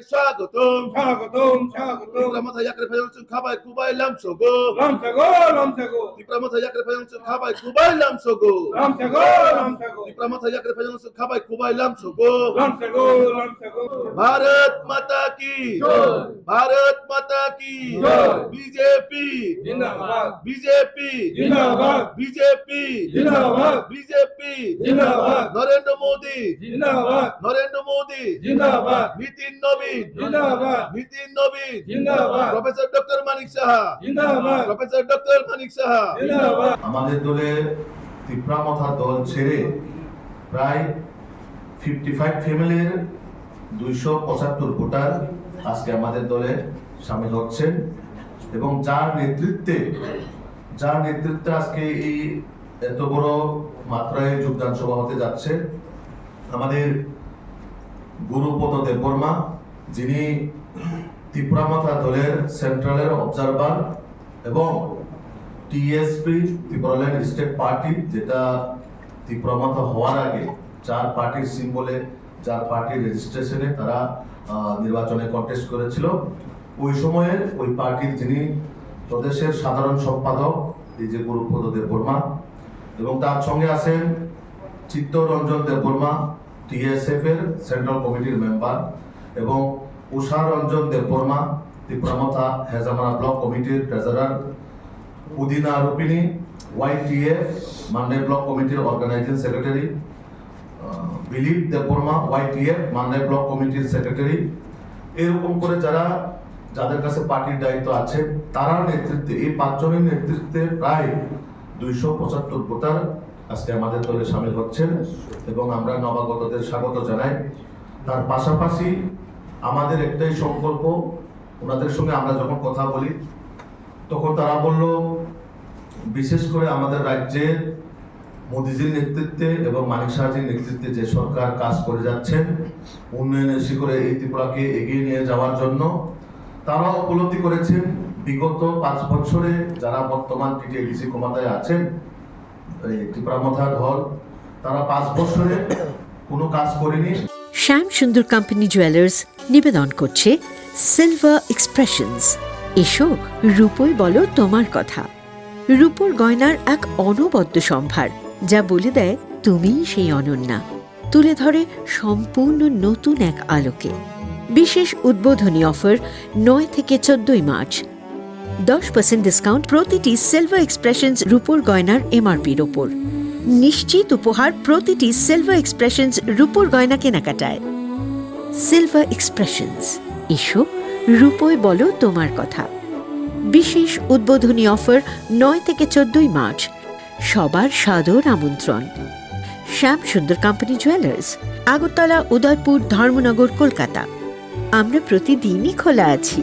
আপনাকে স্বাগতম স্বাগতম স্বাগতম Tiprama yakre fayon khabai kubai lamsogo lamsago Tiprama yakre fayon khabai kubai lamsogo lamsago Tiprama yakre fayon khabai kubai lamsogo lamsago Bharat माता की भारत माता की बीजेपी जिंदाबाद बीजेपी जिंदाबाद बीजेपी जिंदाबाद बीजेपी जिंदाबाद नरेंद्र मोदी जिंदाबाद नरेंद्र मोदी जिंदाबाद नितिन नवीन जिंदाबाद नितिन नवीन जिंदाबाद प्रोफेसर डॉक्टर मानिक साहा जिंदाबाद प्रोफेसर डॉक्टर मानिक साहा जिंदाबाद আমাদের দলে তিপ্রামথা দল ছেড়ে প্রায় 55 ফ্যামিলির 275 ভোটার আজকে আমাদের দলে শামিল হচ্ছেন এবং যার নেতৃত্বে আজকে এই এত বড় মাত্রায় যোগদান সভা হতে যাচ্ছে আমাদের গুরুপদ দেববর্মা, যিনি তিপ্রামথা দলের সেন্ট্রালের অবজারভার এবং টিএসপি ত্রিপুরাল্যান্ড স্টেট পার্টি, যেটা তিপ্রামথা হওয়ার আগে চার পার্টির সিম্বলে যার পার্টির রেজিস্ট্রেশনে তারা নির্বাচনে কন্টেস্ট করেছিল, ওই সময়ে ওই পার্টির যিনি প্রদেশের সাধারণ সম্পাদক এই যে গুরুপদ দেববর্মা, এবং তার সঙ্গে আছেন চিত্তরঞ্জন দেববর্মা টিএসএফ এর সেন্ট্রাল কমিটির মেম্বার, এবং উষা রঞ্জন দেববর্মা তিপ্রামথা হেজামারা ব্লক কমিটির treasurer, Udina Rupini YTF Mandai block কমিটির organising secretary, Bilip Debbarma YTF Mandai block কমিটির সেক্রেটারি, এরকম করে যাদের কাছে পার্টির দায়িত্ব আছে তারা নেতৃত্বে এই 5 জনের নেতৃত্বে প্রায় 275 ভোটার আজকে আমাদের দলে শামিল হচ্ছেন এবং আমরা নবাগতদের স্বাগত জানাই। তার পাশাপাশি আমাদের একটাই সংকল্প, ওনাদের সঙ্গে আমরা যখন কথা বলি তখন তারা বলল বিশেষ করে আমাদের রাজ্যের মোদিজির নেতৃত্বে এবং মানিক সাহাজির নেতৃত্বে যে সরকার কাজ করে যাচ্ছেন উন্নয়নের শিখরে এই ত্রিপুরাকে এগিয়ে নিয়ে যাওয়ার জন্য, তারা উপলব্ধি করেছেন বিগত 5 বছরে যারা বর্তমান টিটিআইডিসি ক্ষমতায় আছেন তিপ্রামথা দল, তারা 5 বছরে কোনো কাজ করেনি। শ্যাম সুন্দর কোম্পানি জুয়েলার্স নিবেদন করছে সিলভার এক্সপ্রেশনস। এসো রূপোই বলো তোমার কথা। রূপোর গয়নার এক অনবদ্য সম্ভার যা বলে দেয় তুমিই সেই অনন্যা, তুলে ধরে সম্পূর্ণ নতুন এক আলোকে। বিশেষ উদ্বোধনী অফার 9 থেকে 14 মার্চ, 10% ডিসকাউন্ট প্রতিটি সিলভার এক্সপ্রেশনস রূপোর গয়নার এমআরপির ওপর, নিশ্চিত উপহার প্রতিটি সিলভার এক্সপ্রেশনস রূপোর গয়না কেনাকাটায়। সিলভার এক্সপ্রেশনস, এসো রূপোয় বলো তোমার কথা। বিশেষ উদ্বোধনী অফার 9 থেকে 14 মার্চ, সবার সাদর আমন্ত্রণ। শ্যাম সুন্দর কোম্পানি জুয়েলার্স, আগরতলা, উদয়পুর, ধর্মনগর, কলকাতা। আমরা প্রতিদিনই খোলা আছি।